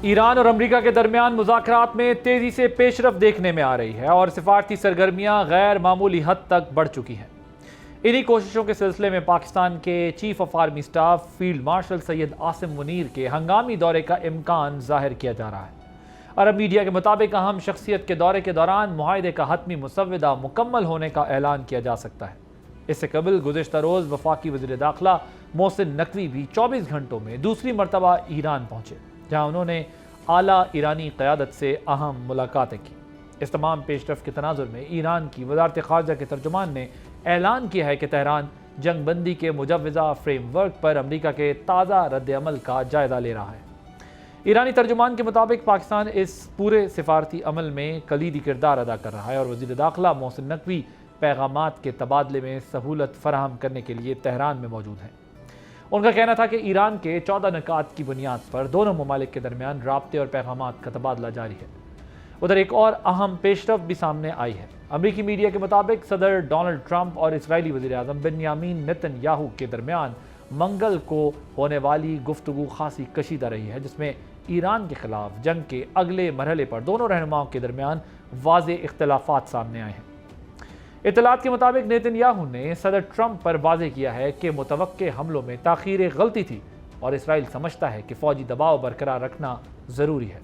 ایران اور امریکہ کے درمیان مذاکرات میں تیزی سے پیش رفت دیکھنے میں آ رہی ہے اور سفارتی سرگرمیاں غیر معمولی حد تک بڑھ چکی ہیں۔ انہی کوششوں کے سلسلے میں پاکستان کے chief of army staff field marshal Syed Asim Munir کے ہنگامی دورے کا امکان ظاہر کیا جا رہا ہے۔ عرب میڈیا کے مطابق اہم شخصیت کے دورے کے دوران معاہدے کا حتمی مسودہ مکمل ہونے کا اعلان کیا جا سکتا ہے۔ اس سے قبل گزشتہ روز وفاقی وزیر داخلہ محسن نقوی بھی 24 گھنٹوں میں دوسری مرتبہ ایران پہنچے، جہاں انہوں نے اعلیٰ ایرانی قیادت سے اہم ملاقاتیں کی۔ اس تمام پیش رفت کے تناظر میں ایران کی وزارت خارجہ کے ترجمان نے اعلان کیا ہے کہ تہران جنگ بندی کے مجوزہ فریم ورک پر امریکہ کے تازہ رد عمل کا جائزہ لے رہا ہے۔ ایرانی ترجمان کے مطابق پاکستان اس پورے سفارتی عمل میں کلیدی کردار ادا کر رہا ہے اور وزیر داخلہ محسن نقوی پیغامات کے تبادلے میں سہولت فراہم کرنے کے لیے تہران میں موجود ہیں۔ ان کا کہنا تھا کہ ایران کے 14 نکات کی بنیاد پر دونوں ممالک کے درمیان رابطے اور پیغامات کا تبادلہ جاری ہے۔ ادھر ایک اور اہم پیش رفت بھی سامنے آئی ہے۔ امریکی میڈیا کے مطابق صدر ڈونلڈ ٹرمپ اور اسرائیلی وزیر اعظم بنیامین نتن یاہو کے درمیان منگل کو ہونے والی گفتگو خاصی کشیدہ رہی ہے، جس میں ایران کے خلاف جنگ کے اگلے مرحلے پر دونوں رہنماؤں کے درمیان واضح اختلافات سامنے آئے ہیں۔ اطلاعات کے مطابق نیتن یاہو نے صدر ٹرمپ پر واضح کیا ہے کہ متوقع حملوں میں تاخیر ایک غلطی تھی اور اسرائیل سمجھتا ہے کہ فوجی دباؤ برقرار رکھنا ضروری ہے۔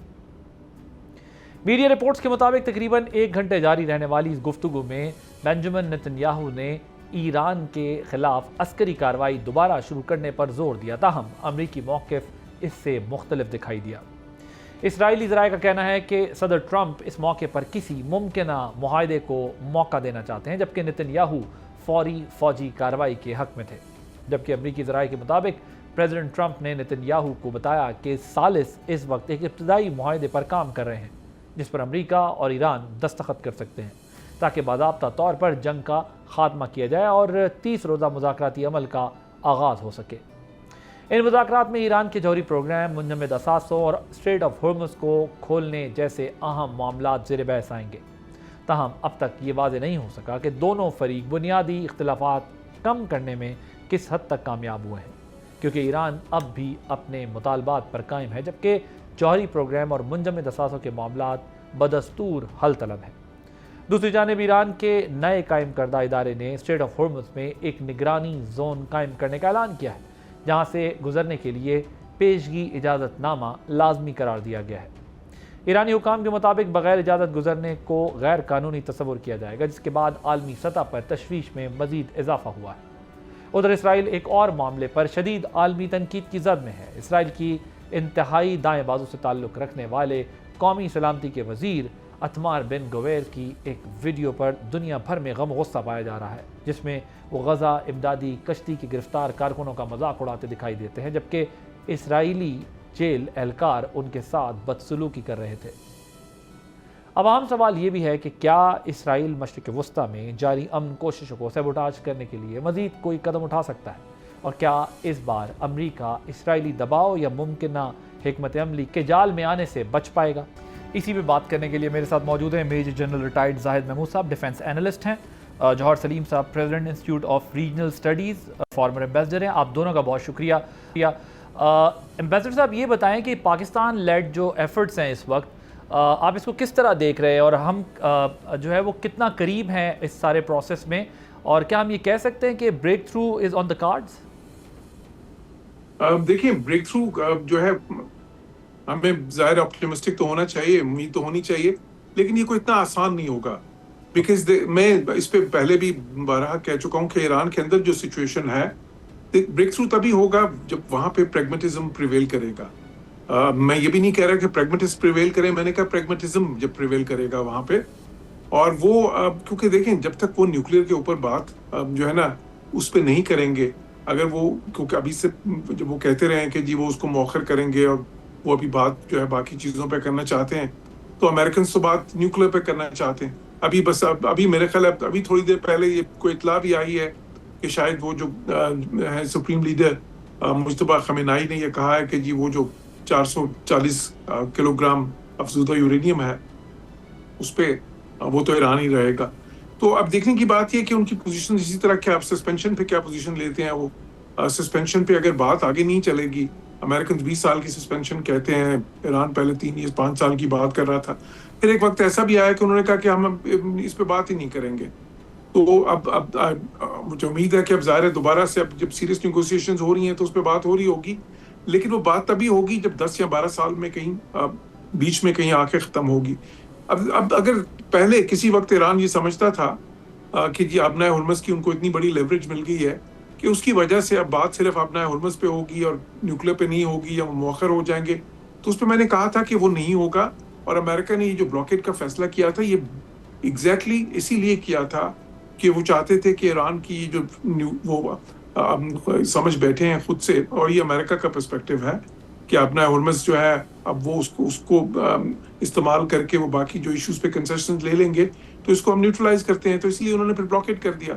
میڈیا رپورٹس کے مطابق تقریباً 1 گھنٹے جاری رہنے والی اس گفتگو میں بنجامن نیتن یاہو نے ایران کے خلاف عسکری کارروائی دوبارہ شروع کرنے پر زور دیا، تاہم امریکی موقف اس سے مختلف دکھائی دیا۔ اسرائیلی ذرائع کا کہنا ہے کہ صدر ٹرمپ اس موقع پر کسی ممکنہ معاہدے کو موقع دینا چاہتے ہیں، جبکہ نیتن یاہو فوری فوجی کارروائی کے حق میں تھے۔ جبکہ امریکی ذرائع کے مطابق پریزیڈنٹ ٹرمپ نے نیتن یاہو کو بتایا کہ ثالث اس وقت ایک ابتدائی معاہدے پر کام کر رہے ہیں، جس پر امریکہ اور ایران دستخط کر سکتے ہیں، تاکہ باضابطہ طور پر جنگ کا خاتمہ کیا جائے اور 30 روزہ مذاکراتی عمل کا آغاز ہو سکے۔ ان مذاکرات میں ایران کے جوہری پروگرام، منجمد اثاثوں اور اسٹریٹ آف ہارمز کو کھولنے جیسے اہم معاملات زیر بحث آئیں گے۔ تاہم اب تک یہ واضح نہیں ہو سکا کہ دونوں فریق بنیادی اختلافات کم کرنے میں کس حد تک کامیاب ہوئے ہیں، کیونکہ ایران اب بھی اپنے مطالبات پر قائم ہے، جبکہ جوہری پروگرام اور منجمد اثاثوں کے معاملات بدستور حل طلب ہیں۔ دوسری جانب ایران کے نئے قائم کردہ ادارے نے اسٹریٹ آف ہارمز میں ایک نگرانی زون قائم کرنے کا اعلان کیا ہے، جہاں سے گزرنے کے لیے پیشگی اجازت نامہ لازمی قرار دیا گیا ہے۔ ایرانی حکام کے مطابق بغیر اجازت گزرنے کو غیر قانونی تصور کیا جائے گا، جس کے بعد عالمی سطح پر تشویش میں مزید اضافہ ہوا ہے۔ ادھر اسرائیل ایک اور معاملے پر شدید عالمی تنقید کی زد میں ہے۔ اسرائیل کی انتہائی دائیں بازو سے تعلق رکھنے والے قومی سلامتی کے وزیر اتمار بن گویر کی ایک ویڈیو پر دنیا بھر میں غم و غصہ پایا جا رہا ہے، جس میں وہ غزہ امدادی کشتی کی گرفتار کارکنوں کا مذاق اڑاتے دکھائی دیتے ہیں، جبکہ اسرائیلی جیل اہلکار ان کے ساتھ بدسلوکی کر رہے تھے۔ اب اہم سوال یہ بھی ہے کہ کیا اسرائیل مشرق وسطیٰ میں جاری امن کوششوں کو سیبوٹاج کرنے کے لیے مزید کوئی قدم اٹھا سکتا ہے، اور کیا اس بار امریکہ اسرائیلی دباؤ یا ممکنہ حکمت عملی کے جال میں آنے سے بچ پائے گا؟ اسی پہ بات کرنے کے لیے میرے ساتھ موجود ہیں major general retired Zahid Mahmood صاحب، ڈیفنس اینالسٹ ہیں، جوہر سلیم صاحب president institute of regional studies, former ambassador ہیں۔ آپ دونوں کا بہت شکریہ۔ ایمبیسڈر صاحب، یہ بتائیں کہ پاکستان لیڈ جو ایفرٹس ہیں اس وقت، آپ اس کو کس طرح دیکھ رہے ہیں، اور ہم جو ہے وہ کتنا قریب ہیں اس سارے پروسیس میں، اور کیا ہم یہ کہہ سکتے ہیں کہ break through is on the cards? دیکھیں، بریک تھرو جو ہے ہمیں ظاہر آپٹیمسٹک تو ہونا چاہیے، امید تو ہونی چاہیے، لیکن یہ کوئی اتنا آسان نہیں ہوگا، بیکاز میں اس پہ پہلے بھی بارہا کہہ چکا ہوں کہ ایران کے اندر جو سچویشن ہے، بریک تھرو تبھی ہوگا جب وہاں پہ پریگمیٹزم پریویل کرے گا۔ میں یہ بھی نہیں کہہ رہا کہ پریگمیٹسٹ پریویل کرے، میں نے کہا پریگمیٹزم جب پریویل کرے گا وہاں پہ، اور وہ کیونکہ دیکھیں جب تک وہ نیوکلیر کے اوپر بات جو ہے نا اس پہ نہیں کریں گے، اگر وہ کیونکہ ابھی سے جب وہ کہتے رہے ہیں کہ جی وہ اس کو مؤخر کریں گے اور وہ ابھی بات جو ہے باقی چیزوں پہ کرنا چاہتے ہیں، تو امریکنز تو بات نیوکلیر پہ کرنا چاہتے ہیں۔ ابھی میرے خیال ہے ابھی تھوڑی دیر پہلے یہ کوئی اطلاع بھی آئی ہے کہ شاید وہ جو ہے سپریم لیڈر مجتبیٰ خامنہئی نے یہ کہا ہے کہ جی وہ جو 440 کلو گرام افزودہ یورینیم ہے اس پہ وہ تو ایران ہی رہے گا۔ تو اب دیکھنے کی بات یہ کہ ان کی پوزیشن اسی طرح کیا آپ سسپینشن پہ کیا پوزیشن لیتے ہیں، وہ سسپینشن پہ اگر بات آگے نہیں چلے گی امریکن 20 سال کی سسپینشن کہتے ہیں, ایران پہلے 5 سال کی بات کر رہا تھا. پھر ایک وقت ایسا بھی آیا کہ انہوں نے کہا کہ ہم اس پہ بات ہی نہیں کریں گے. تو اب مجھے امید ہے کہ اب ظاہر ہے دوبارہ سے اب جب سیریس نیگوسیشنز ہو رہی ہیں تو اس پہ بات ہو رہی ہوگی, لیکن وہ بات تبھی ہوگی جب 10 یا 12 سال میں کہیں بیچ میں کہیں آ کے ختم ہوگی. اب اگر پہلے کسی وقت ایران یہ سمجھتا تھا کہ جی آبنائے ہرمز کی ان کو اتنی بڑی لیوریج مل گئی ہے کہ اس کی وجہ سے اب بات صرف آبنائے ہرمز پہ ہوگی اور نیوکلیر پہ نہیں ہوگی یا وہ مؤخر ہو جائیں گے, تو اس پہ میں نے کہا تھا کہ وہ نہیں ہوگا. اور امریکہ نے یہ جو بلاکیڈ کا فیصلہ کیا تھا یہ ایگزیکٹلی اسی لیے کیا تھا کہ وہ چاہتے تھے کہ ایران کی جو وہ سمجھ بیٹھے ہیں خود سے, اور یہ امریکہ کا پرسپیکٹو ہے کہ آبنائے ہرمز جو ہے اب وہ اس کو استعمال کر کے وہ باقی جو ایشوز پہ کنسیشن لے لیں گے تو اس کو ہم نیوٹرلائز کرتے ہیں, تو اس لیے انہوں نے پھر بلاکیڈ کر دیا.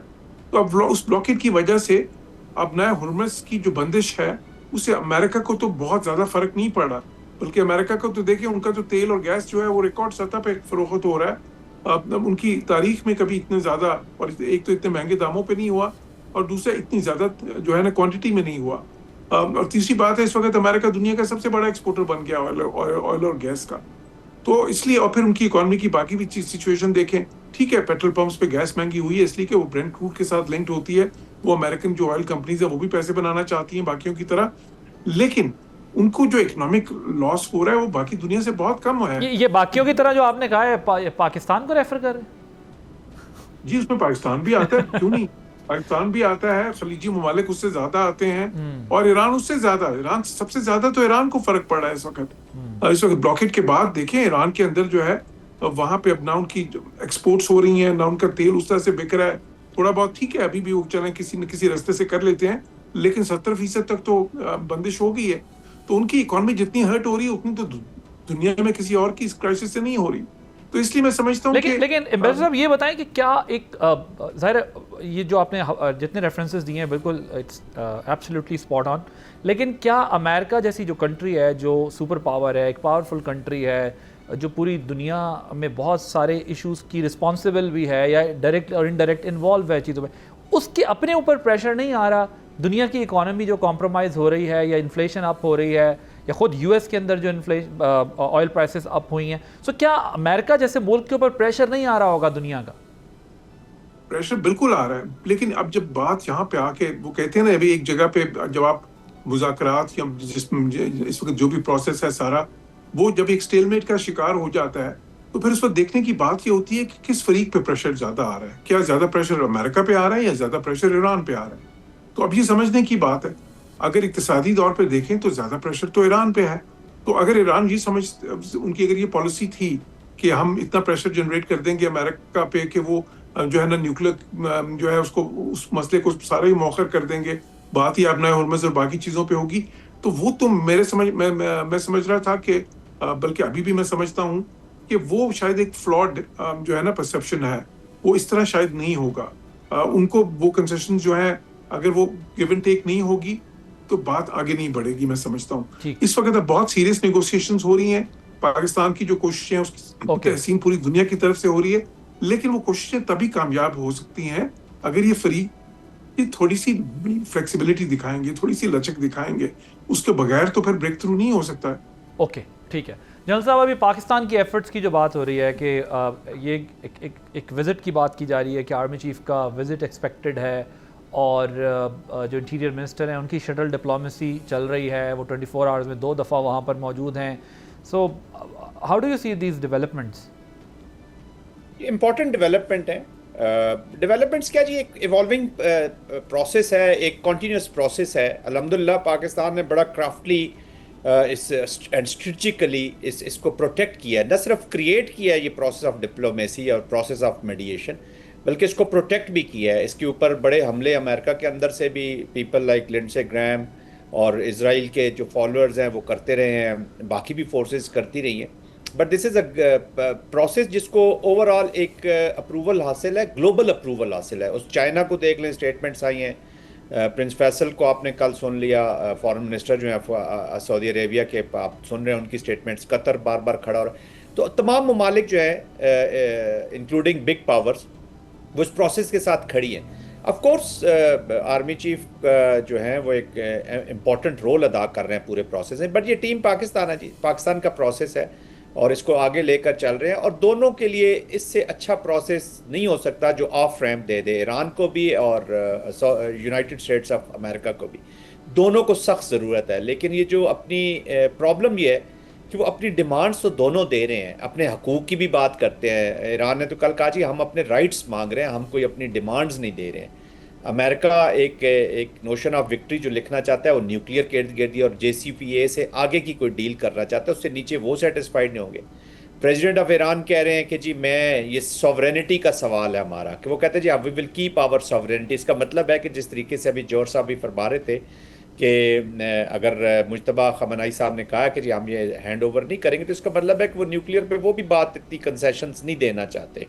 تو اب اس بلاکیڈ کی وجہ سے آبنائے ہرمز کی جو بندش ہے اسے امریکہ کو تو بہت زیادہ فرق نہیں پڑا, بلکہ امریکہ کو تو دیکھیں ان کا جو تیل اور گیس جو ہے وہ ریکارڈ سطح پہ فروخت ہو رہا ہے. ان کی تاریخ میں کبھی اتنے زیادہ, اور ایک تو اتنے مہنگے داموں پہ نہیں ہوا, اور دوسرا اتنی زیادہ جو ہے نا کوانٹٹی میں نہیں ہوا. اور تیسری بات ہے اس وقت امریکہ دنیا کا سب سے بڑا ایکسپورٹر بن گیا آئل اور گیس کا. تو اس لیے, اور پھر ان کی اکانومی کی باقی بھی سچویشن دیکھیں, ٹھیک ہے پیٹرول پمپس پہ گیس مہنگی ہوئی ہے اس لیے کہ وہ برینٹ کروڈ کے ساتھ لنکڈ ہوتی ہے, وہ امریکن جو آئل کمپنیز ہیں وہ بھی پیسے بنانا چاہتی ہیں باقیوں کی طرح, لیکن ان کو جو اکنامک لاس ہو رہا ہے وہ باقی دنیا سے بہت کم ہے. یہ باقیوں کی طرح جو آپ نے کہا ہے پاکستان کو ریفر کر رہے ہیں؟ جی اس میں پاکستان بھی آتا ہے, کیوں نہیں, پاکستان بھی آتا ہے, خلیجی ممالک اس سے زیادہ آتے ہیں, اور ایران اس سے زیادہ, ایران سب سے زیادہ تو ایران کو فرق پڑ رہا ہے اس وقت. اس وقت بلاکیڈ کے بعد دیکھیں ایران کے اندر جو ہے وہاں پہ اب نہ ان کی ایکسپورٹس ہو رہی ہیں, نہ ان کا تیل اس طرح سے بک رہا ہے. تھوڑا بہت ٹھیک ہے ابھی بھی وہ چلیں کسی نہ کسی رستے سے کر لیتے ہیں, لیکن 70% تک تو بندش ہو گئی ہے. تو ان کی اکانومی جتنی ہرٹ ہو رہی ہے اتنی تو دنیا میں کسی اور کی اس کرائسس سے نہیں ہو رہی. تو اس لیے میں سمجھتا ہوں کہ لیکن امبیسڈر صاحب یہ بتائیں کہ کیا ایک ظاہر یہ جو آپ نے جتنے ریفرنسز دیے ہیں بالکل اٹس ایبسلیوٹلی اسپاٹ آن, لیکن کیا امریکہ جیسی جو کنٹری ہے, جو سپر پاور ہے, ایک پاورفل کنٹری ہے, جو پوری دنیا میں بہت سارے ایشوز کی رسپانسبل بھی ہے یا ڈائریکٹ اور انڈائریکٹ انوالو ہے چیزوں میں, اس کے اپنے اوپر پریشر نہیں آ رہا دنیا کی اکانومی جو کمپرومائز ہو رہی ہے یا انفلیشن اپ ہو رہی ہے, یا خود یو ایس کے اندر جو آئل پرائسز اپ ہوئی ہیں, سو کیا امریکہ جیسے ملک کے اوپر پریشر نہیں آ رہا ہوگا دنیا کا؟ پریشر بالکل آ رہا ہے, لیکن اب جب بات یہاں پہ آ کے وہ کہتے ہیں نا ابھی ایک جگہ پہ جب آپ مذاکرات یا جس میں اس وقت جو بھی پروسیس ہے سارا, وہ جب ایک سٹیل میٹ کا شکار ہو جاتا ہے تو پھر اس وقت دیکھنے کی بات یہ ہوتی ہے کہ کس فریق پہ پریشر زیادہ آ رہا ہے, کیا زیادہ پریشر امریکہ پہ آ رہا ہے یا زیادہ پریشر ایران پہ آ رہا ہے. تو اب یہ سمجھنے کی بات ہے, اگر اقتصادی طور پہ دیکھیں تو زیادہ پریشر تو ایران پہ ہے. تو اگر ایران یہ ان کی اگر یہ پالیسی تھی کہ ہم اتنا پریشر جنریٹ کر دیں گے امریکہ پہ کہ وہ جو ہے نا نیوکلیر جو ہے اس مسئلے کو سارا ہی مؤخر کر دیں گے, بات ہی آبنائے ہرمز اور باقی چیزوں پہ ہوگی, تو وہ تو میں سمجھ رہا تھا کہ بلکہ ابھی بھی میں سمجھتا ہوں کہ وہ شاید ایک فلاڈ جو ہے نا پرسیپشن ہے, وہ اس طرح شاید نہیں ہوگا. ان کو وہ کنسیشن جو ہیں اگر وہ گیو اینڈ ٹیک نہیں ہوگی تو بات آگے نہیں بڑھے گی, میں سمجھتا ہوں. اس وقت اب بہت سیریس نیگوسیشنز ہو رہی ہیں, پاکستان کی جو کوششیں اس کی تحسین پوری دنیا کی طرف سے ہو رہی ہے, لیکن وہ کوششیں تبھی کامیاب ہو سکتی ہیں اگر یہ فریق یہ تھوڑی سی فلیکسیبلٹی دکھائیں گے, تھوڑی سی لچک دکھائیں گے. اس کے بغیر تو پھر بریک تھرو نہیں ہو سکتا ہے. اوکے ٹھیک ہے جنرل صاحب, ابھی پاکستان کی ایفرٹس کی جو بات ہو رہی ہے کہ یہ ایک وزٹ کی بات کی جا رہی ہے کہ آرمی چیف کا وزٹ ایکسپیکٹڈ ہے, اور جو انٹیریئر منسٹر ہیں ان کی شٹل ڈپلومیسی چل رہی ہے, وہ 24 آورز میں 2 دفعہ وہاں پر موجود ہیں. So how do you see these developments? یہ امپورٹنٹ ڈیولپمنٹ ہے. ڈیولپمنٹس کیا جی, ایک ایوالونگ پروسیس ہے, ایک کنٹینیوس پروسیس ہے. الحمدللہ پاکستان نے بڑا کرافٹلی اینڈ اسٹریٹجیکلی اس کو پروٹیکٹ کیا ہے, نہ صرف کریٹ کیا ہے یہ پروسیس آف ڈپلومیسی اور پروسیس آف میڈیشن, بلکہ اس کو پروٹیکٹ بھی کیا ہے. اس کے اوپر بڑے حملے امریکہ کے اندر سے بھی پیپل لائک لنڈسے گریم اور اسرائیل کے جو فالوورز ہیں وہ کرتے رہے ہیں, باقی بھی فورسز کرتی رہی ہیں. But this is a process جس کو اوور آل ایک اپروول حاصل ہے, گلوبل اپروول حاصل ہے. اس چائنا کو دیکھ لیں, اسٹیٹمنٹس آئی ہیں, پرنس فیصل کو آپ نے کل سن لیا, فارن منسٹر جو ہیں سعودی عربیہ کے, آپ سن رہے ہیں ان کی اسٹیٹمنٹس. قطر بار بار کھڑا ہو رہا ہے. تو تمام ممالک جو ہیں انکلوڈنگ بگ پاورز وہ اس پروسیس کے ساتھ کھڑی ہیں. آف کورس آرمی چیف جو ہیں وہ ایک امپورٹنٹ رول ادا کر رہے ہیں پورے پروسیس میں، بٹ یہ ٹیم پاکستان ہے جی، پاکستان کا پروسیس ہے اور اس کو آگے لے کر چل رہے ہیں، اور دونوں کے لیے اس سے اچھا پراسیس نہیں ہو سکتا جو آف ریمپ دے دے ایران کو بھی اور یونائٹڈ اسٹیٹس آف امریکہ کو بھی، دونوں کو سخت ضرورت ہے۔ لیکن یہ جو اپنی پرابلم یہ ہے کہ وہ اپنی ڈیمانڈز تو دونوں دے رہے ہیں، اپنے حقوق کی بھی بات کرتے ہیں، ایران نے تو کل کہا جی ہم اپنے رائٹس مانگ رہے ہیں، ہم کوئی اپنی ڈیمانڈز نہیں دے رہے ہیں۔ امریکہ ایک نوشن آف وکٹری جو لکھنا چاہتا ہے وہ نیوکلیئر کے ارد گرد اور جے سی پی اے سے آگے کی کوئی ڈیل کرنا چاہتا ہے، اس سے نیچے وہ سیٹسفائیڈ نہیں ہوں گے۔ پریزیڈنٹ آف ایران کہہ رہے ہیں کہ جی میں یہ سوورینٹی کا سوال ہے ہمارا، کہ وہ کہتے ہیں جی وی ول کیپ آور سوورینٹی۔ اس کا مطلب ہے کہ جس طریقے سے ابھی جوہر صاحب بھی فرما رہے تھے کہ اگر مجتبیٰ خامنہئی صاحب نے کہا کہ جی ہم یہ ہینڈ اوور نہیں کریں گے، تو اس کا مطلب ہے کہ وہ نیوکلیئر پہ وہ بھی بات اتنی کنسیشنز نہیں دینا چاہتے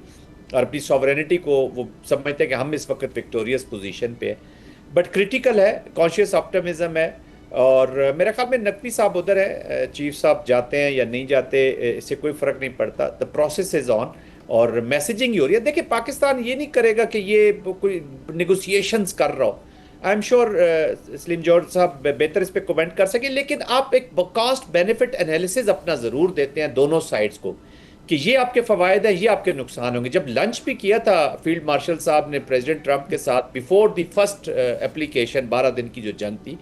اور اپنی سوورینٹی کو وہ سمجھتے ہیں کہ ہم اس وقت وکٹوریس پوزیشن پہ ہیں۔ بٹ کریٹیکل ہے، کانشیس آپٹمزم ہے، اور میرے خیال میں نقوی صاحب ادھر ہے، چیف صاحب جاتے ہیں یا نہیں جاتے اس سے کوئی فرق نہیں پڑتا، دا پروسیس از آن اور میسیجنگ ہی ہو رہی ہے۔ دیکھیں پاکستان یہ نہیں کرے گا کہ یہ کوئی نیگوسیشنز کر رہا ہو، آئی ایم شیور سلیم جوہر صاحب بہتر اس پہ کومنٹ کر سکیں، لیکن آپ ایک کاسٹ بینیفٹ انالیسز اپنا ضرور دیتے ہیں دونوں سائڈز کو کہ یہ آپ کے فوائد ہیں، یہ آپ کے نقصان ہوں گے۔ جب لنچ بھی کیا تھا فیلڈ مارشل صاحب نے پریزیڈنٹ ٹرمپ کے ساتھ بیفور دی فرسٹ اپلیکیشن، 12 دن کی جو جنگ تھی،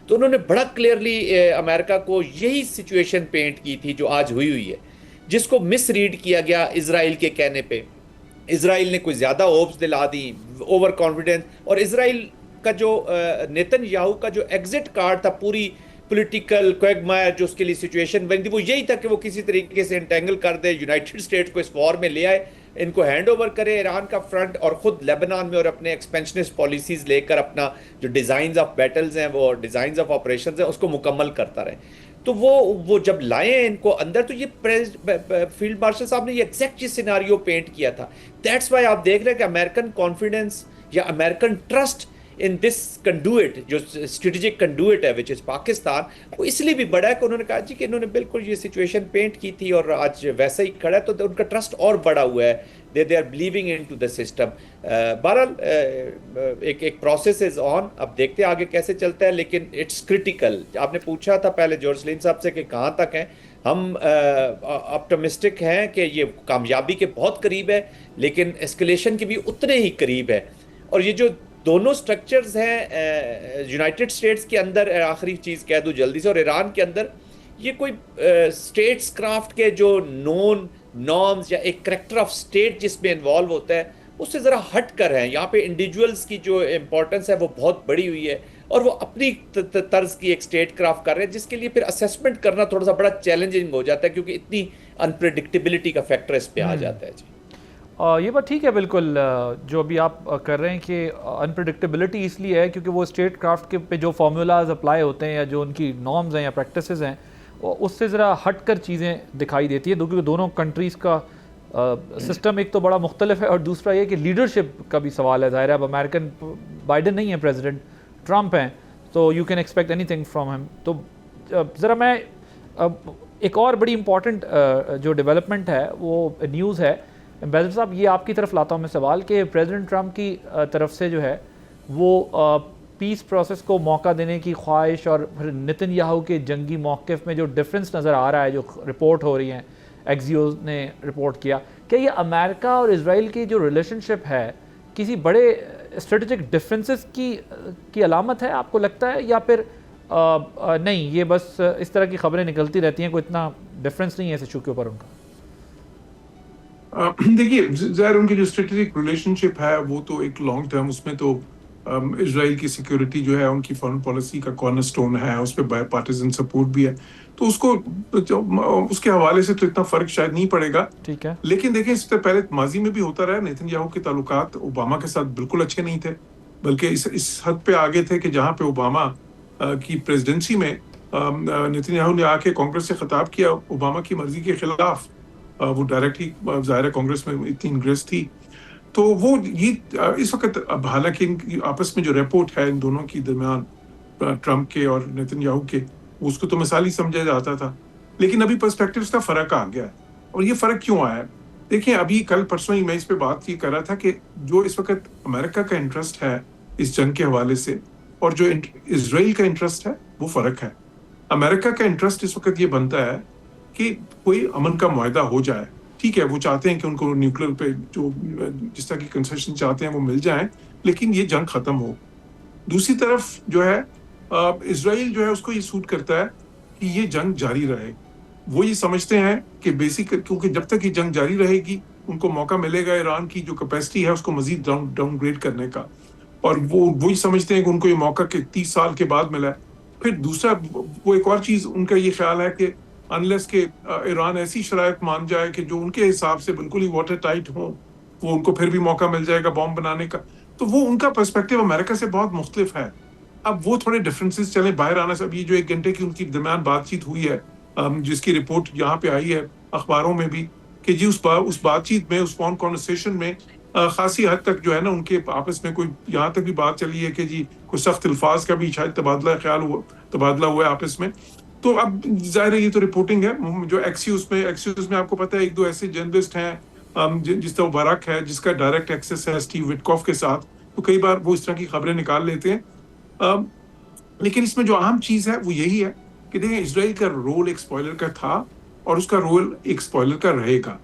تو انہوں نے بڑا کلیئرلی امریکہ کو یہی سچویشن پینٹ کی تھی جو آج ہوئی ہے، جس کو مس ریڈ کیا گیا اسرائیل کے کہنے پہ۔ اسرائیل نے کوئی زیادہ ہوپس دلا دی، اوور کانفیڈنس، اور اسرائیل کا جو نیتن یاہو کا جو ایگزٹ کارڈ تھا پوری پولیٹیکل کویگمائر جو اس کے لیے سچویشن بنی تھی، وہ یہی تھا کہ وہ کسی طریقے سے انٹینگل کر دے، یونائٹڈ اسٹیٹس کو اس وار میں لے آئے، ان کو ہینڈ اوور کرے ایران کا فرنٹ، اور خود لیبنان میں اور اپنے ایکسپینشنسٹ پالیسیز لے کر اپنا جو ڈیزائنز آف بیٹلز ہیں، وہ ڈیزائنز آف آپریشنز ہیں، اس کو مکمل کرتا رہے۔ تو وہ جب لائیں ان کو اندر، تو یہ فیلڈ مارشل صاحب نے یہ ایگزیکٹ سیناریو پینٹ کیا تھا۔ دیٹس وائی آپ دیکھ رہے ہیں کہ امریکن کانفیڈنس یا امریکن ٹرسٹ ان دس کنڈوئٹ، جو اسٹریٹجک کنڈوئٹ ہے وچ از پاکستان، وہ اس لیے بھی بڑا ہے کہ انہوں نے کہا جی کہ انہوں نے بالکل یہ سچویشن پینٹ کی تھی اور آج ویسا ہی کھڑا ہے، تو ان کا ٹرسٹ اور بڑا ہوا ہے، they are believing in to the system. بہرحال ایک پروسیس از آن، اب دیکھتے ہیں آگے کیسے چلتا ہے، لیکن اٹس کریٹیکل۔ آپ نے پوچھا تھا پہلے جورج سلیم صاحب سے کہ کہاں تک ہیں، ہم آپٹمسٹک ہیں کہ یہ کامیابی کے بہت قریب ہے، لیکن اسکلیشن کے بھی اتنے ہی قریب ہے۔ اور یہ جو دونوں سٹرکچرز ہیں یونائٹڈ اسٹیٹس کے اندر، آخری چیز کہہ دوں جلدی سے، اور ایران کے اندر، یہ کوئی اسٹیٹس کرافٹ کے جو نون نارمز یا ایک کریکٹر آف اسٹیٹ جس میں انوالو ہوتا ہے اس سے ذرا ہٹ کر ہیں۔ یہاں پہ انڈیویجولز کی جو امپورٹنس ہے وہ بہت بڑی ہوئی ہے، اور وہ اپنی طرز کی ایک اسٹیٹ کرافٹ کر رہے ہیں، جس کے لیے پھر اسیسمنٹ کرنا تھوڑا سا بڑا چیلنجنگ ہو جاتا ہے، کیونکہ اتنی انپریڈکٹیبلٹی کا فیکٹر اس پہ آ جاتا ہے۔ جی یہ بات ٹھیک ہے بالکل، جو ابھی آپ کر رہے ہیں کہ انپریڈکٹیبلٹی اس لیے ہے کیونکہ وہ اسٹیٹ کرافٹ کے پہ جو فارمولاز اپلائی ہوتے ہیں یا جو ان کی نارمز ہیں یا پریکٹسز ہیں، اس سے ذرا ہٹ کر چیزیں دکھائی دیتی ہیں، کیونکہ دونوں کنٹریز کا سسٹم ایک تو بڑا مختلف ہے، اور دوسرا یہ کہ لیڈرشپ کا بھی سوال ہے۔ ظاہر ہے اب امریکن بائیڈن نہیں ہے، پریزیڈنٹ ٹرمپ ہیں، تو you can expect any thing from ہم۔ تو ذرا میں ایک اور بڑی امپورٹنٹ جو ڈیولپمنٹ ہے وہ نیوز ہے، امبیسڈر صاحب یہ آپ کی طرف لاتا ہوں میں سوال، کہ پریزیڈنٹ ٹرمپ کی طرف سے جو ہے وہ پیس پروسیس کو موقع دینے کی خواہش، اور پھر نتن یاہو کے جنگی موقف میں جو ڈفرینس نظر آ رہا ہے، جو رپورٹ ہو رہی ہیں، ایکزیوز نے رپورٹ کیا، کہ یہ امریکہ اور اسرائیل کی جو ریلیشن شپ ہے کسی بڑے اسٹریٹجک ڈفرینسز کی علامت ہے آپ کو لگتا ہے، یا پھر نہیں یہ بس اس طرح کی خبریں نکلتی رہتی ہیں، کوئی اتنا ڈفرینس نہیں ہے اس ایشو کے اوپر ان کا؟ دیکھیے ظاہر ان کی جو اسٹریٹجک ریلیشن شپ ہے وہ تو ایک لانگ ٹرم، اس میں تو اسرائیل کی سیکیورٹی جو ہے ان کی فارن پالیسی کا کارنر سٹون ہے، اس پہ بائی پارٹیزن سپورٹ بھی ہے، تو اس کو اس کے حوالے سے تو اتنا فرق شاید نہیں پڑے گا۔ ٹھیک ہے، لیکن دیکھیں اس سے پہلے ماضی میں بھی ہوتا رہا، نیتن یاہو کے تعلقات اوباما کے ساتھ بالکل اچھے نہیں تھے، بلکہ اس حد پہ آگے تھے کہ جہاں پہ اوباما کی پریزیڈنسی میں نیتن یاہو نے آ کے کانگریس سے خطاب کیا اوباما کی مرضی کے خلاف، وہ ڈائریکٹ ہی ظاہر ہے کانگریس میں اتنی انگریس تھی، تو وہ یہ اس وقت اب حالانکہ ان کی آپس میں جو رپورٹ ہے ان دونوں کی درمیان ٹرمپ کے اور نیتن یاہو کے، اس کو تو مثالی سمجھا جاتا تھا، لیکن ابھی پرسپیکٹیوز کا فرق آ گیا ہے۔ اور یہ فرق کیوں آیا ہے؟ دیکھیں ابھی کل پرسوں ہی میں اس پہ بات یہ کر رہا تھا کہ جو اس وقت امریکہ کا انٹرسٹ ہے اس جنگ کے حوالے سے اور جو اسرائیل کا انٹرسٹ ہے وہ فرق ہے. امریکہ کا انٹرسٹ اس وقت یہ بنتا ہے کہ کوئی امن کا معاہدہ ہو جائے. ٹھیک ہے وہ چاہتے ہیں کہ ان کو نیوکلیر پہ جو جس طرح کی کنسیشن چاہتے ہیں وہ مل جائیں, لیکن یہ جنگ ختم ہو. دوسری طرف جو ہے اسرائیل جو ہے اس کو یہ سوٹ کرتا ہے کہ یہ جنگ جاری رہے. وہ یہ سمجھتے ہیں کہ بیسک کیونکہ جب تک یہ جنگ جاری رہے گی ان کو موقع ملے گا ایران کی جو کیپیسٹی ہے اس کو مزید ڈاؤن گریڈ کرنے کا, اور وہی سمجھتے ہیں کہ ان کو یہ موقع کہ 30 سال کے بعد ملا ہے. پھر دوسرا وہ ایک اور چیز ان کا یہ خیال ہے کہ انلیس کہ ایران ایسی شرائط مان جائے کہ جو ان کے حساب سے بالکل ہی واٹر ٹائٹ ہوں, وہ ان کو پھر بھی موقع مل جائے گا بام بنانے کا. تو وہ ان کا پرسپیکٹیو امریکہ سے بہت مختلف ہے. اب وہ تھوڑے ڈفرینسز چلیں باہر آنا سے. اب یہ جو 1 گھنٹے کی ان کی درمیان بات چیت ہوئی ہے جس کی رپورٹ یہاں پہ آئی ہے اخباروں میں بھی کہ جی اس بات چیت میں اس فون کانورسیشن میں خاصی حد تک جو ہے نا ان کے آپس میں کوئی یہاں تک بھی بات چلی ہے کہ جی کوئی سخت الفاظ کا بھی شاید تبادلہ ہوا ہے آپس میں. تو اب ظاہر ہے یہ تو رپورٹنگ ہے. جو ایکسیوس میں آپ کو پتہ ہے 1-2 ایسے جرنلسٹ ہیں جس طرح برک ہے جس کا ڈائریکٹ ایکسیس ہے اسٹیو وٹکوف کے ساتھ, تو کئی بار وہ اس طرح کی خبریں نکال لیتے ہیں. لیکن اس میں جو اہم چیز ہے وہ یہی ہے کہ دیکھیں اسرائیل کا رول ایک اسپوائلر کا تھا اور اس کا رول ایک اسپوائلر کا رہے گا,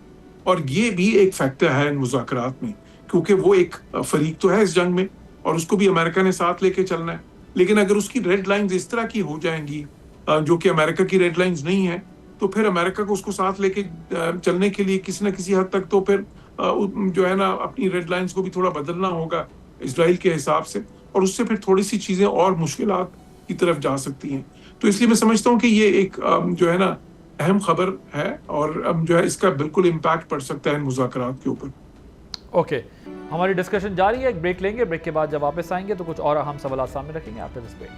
اور یہ بھی ایک فیکٹر ہے ان مذاکرات میں کیونکہ وہ ایک فریق تو ہے اس جنگ میں اور اس کو بھی امریکہ نے ساتھ لے کے چلنا ہے. لیکن اگر اس کی ریڈ لائنز اس طرح کی ہو جائیں گی جو کہ امریکہ کی ریڈ لائنز نہیں ہیں, تو پھر امریکہ کو اس کو ساتھ لے کے چلنے کے لیے کسی نہ کسی حد تک تو پھر جو ہے نا اپنی ریڈ لائنز کو بھی تھوڑا بدلنا ہوگا اسرائیل کے حساب سے, اور اس سے پھر تھوڑی سی چیزیں اور مشکلات کی طرف جا سکتی ہیں. تو اس لیے میں سمجھتا ہوں کہ یہ ایک جو ہے نا اہم خبر ہے اور جو ہے اس کا بالکل امپیکٹ پڑ سکتا ہے ان مذاکرات کے اوپر. اوکے, ہماری ڈسکشن جاری ہے, ایک بریک لیں گے, بریک کے بعد جب واپس آئیں گے تو کچھ اور اہم سوالات سامنے رکھیں گے after this break.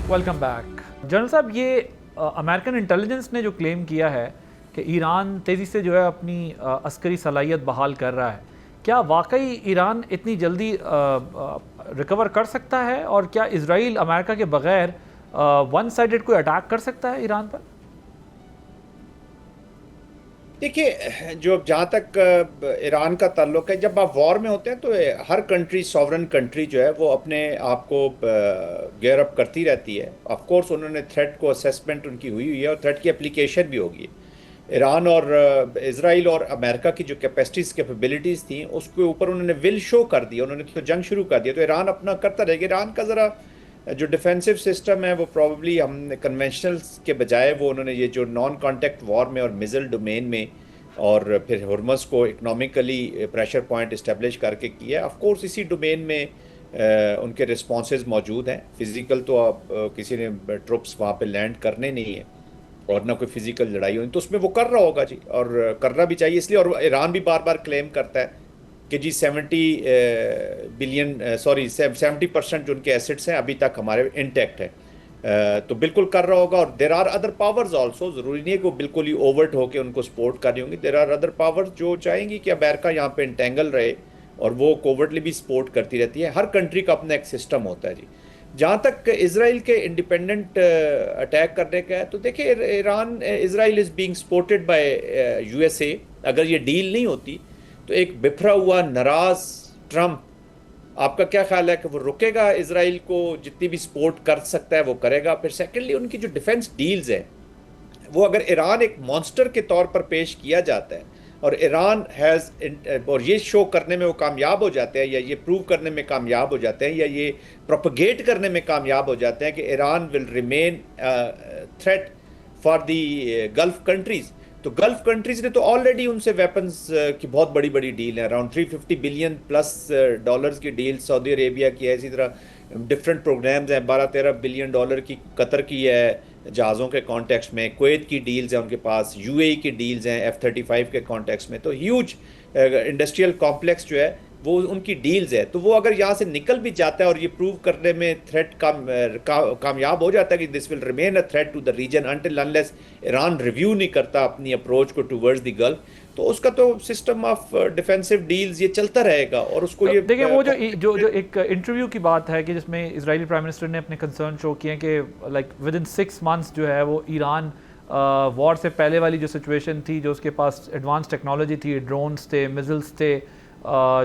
Welcome back. General صاحب, یہ امریکن انٹیلیجنس نے جو کلیم کیا ہے کہ ایران تیزی سے جو ہے اپنی عسکری صلاحیت بحال کر رہا ہے, کیا واقعی ایران اتنی جلدی ریکور کر سکتا ہے, اور کیا اسرائیل امریکہ کے بغیر ون سائیڈڈ کوئی اٹیک کر سکتا ہے ایران پر؟ دیکھیے, جو جہاں تک ایران کا تعلق ہے, جب آپ وار میں ہوتے ہیں تو ہر کنٹری سوورن کنٹری جو ہے وہ اپنے آپ کو گیئر اپ کرتی رہتی ہے. آف کورس انہوں نے تھریٹ کو اسیسمنٹ ان کی ہوئی ہے اور تھریٹ کی اپلیکیشن بھی ہوگی. ایران اور اسرائیل اور امریکہ کی جو کیپیسٹیز کیپیبلٹیز تھیں اس کے اوپر انہوں نے ول شو کر دیا, انہوں نے تو جنگ شروع کر دیا. تو ایران اپنا کرتا رہے گا. ایران کا ذرا جو ڈیفینسو سسٹم ہے وہ پروبیبلی ہم نے کنونشنل کے بجائے وہ انہوں نے یہ جو نان کانٹیکٹ وار میں اور میزل ڈومین میں اور پھر ہرمز کو اکنامیکلی پریشر پوائنٹ اسٹیبلش کر کے کیا ہے. آف کورس اسی ڈومین میں ان کے رسپانسز موجود ہیں. فزیکل تو آپ کسی نے ٹروپس وہاں پہ لینڈ کرنے نہیں ہیں اور نہ کوئی فزیکل لڑائی ہوئی, تو اس میں وہ کر رہا ہوگا جی, اور کرنا بھی چاہیے اس لیے. اور ایران بھی بار بار کلیم کرتا ہے کہ جی 70% جو ان کے ایسٹس ہیں ابھی تک ہمارے انٹیکٹ ہیں, تو بالکل کر رہا ہوگا. اور there are other powers also, ضروری نہیں ہے کہ وہ بالکل ہی اوورٹ ہو کے ان کو سپورٹ کر رہی ہوں گی. دیر آر ادر پاورز جو چاہیں گی کہ امریکہ یہاں پہ انٹینگل رہے, اور وہ کوورٹلی بھی سپورٹ کرتی رہتی ہے. ہر کنٹری کا اپنا ایک سسٹم ہوتا ہے جی. جہاں تک اسرائیل کے انڈیپینڈنٹ اٹیک کرنے کا ہے تو دیکھیں Israel is being supported by USA. اگر یہ ڈیل نہیں ہوتی تو ایک بکھرا ہوا ناراض ٹرمپ, آپ کا کیا خیال ہے کہ وہ رکے گا اسرائیل کو جتنی بھی سپورٹ کر سکتا ہے وہ کرے گا؟ پھر سیکنڈلی ان کی جو ڈیفنس ڈیلز ہیں وہ اگر ایران ایک مانسٹر کے طور پر پیش کیا جاتا ہے اور ایران اور یہ شو کرنے میں وہ کامیاب ہو جاتے ہیں یا یہ پروو کرنے میں کامیاب ہو جاتے ہیں یا یہ پروپیگیٹ کرنے میں کامیاب ہو جاتے ہیں کہ Iran will remain threat for the golf countries, تو گلف کنٹریز نے تو آلریڈی ان سے ویپنز کی بہت بڑی بڑی ڈیل ہے, اراؤنڈ $350 بلین پلس کی ڈیل سعودی عربیہ کی ہے. اسی طرح ڈفرینٹ پروگرامز ہیں, $12-13 بلین کی قطر کی ہے جہازوں کے کانٹیکس میں, کویت کی ڈیلز ہیں ان کے پاس, UAE کی ڈیلز ہیں F-35 کے کانٹیکس میں. تو ہیوج انڈسٹریل کمپلیکس جو ہے وہ ان کی ڈیلز ہے. تو وہ اگر یہاں سے نکل بھی جاتا ہے اور یہ پروو کرنے میں تھریٹ کامیاب ہو جاتا ہے کہ this will remain a threat to the region until unless Iran review نہیں کرتا اپنی اپروچ کو ٹورڈز دی گلف, تو اس کا تو سسٹم آف ڈیفینسو ڈیلز یہ چلتا رہے گا. اور اس کو یہ دیکھیں وہ جو ایک انٹرویو کی بات ہے کہ جس میں اسرائیلی پرائم منسٹر نے اپنے کنسرن شو کیے کہ لائک ود ان 6 months جو ہے وہ ایران وار سے پہلے والی جو سچویشن تھی، جو اس کے پاس ایڈوانس ٹیکنالوجی تھی، ڈرونز تھے، میزلز تھے،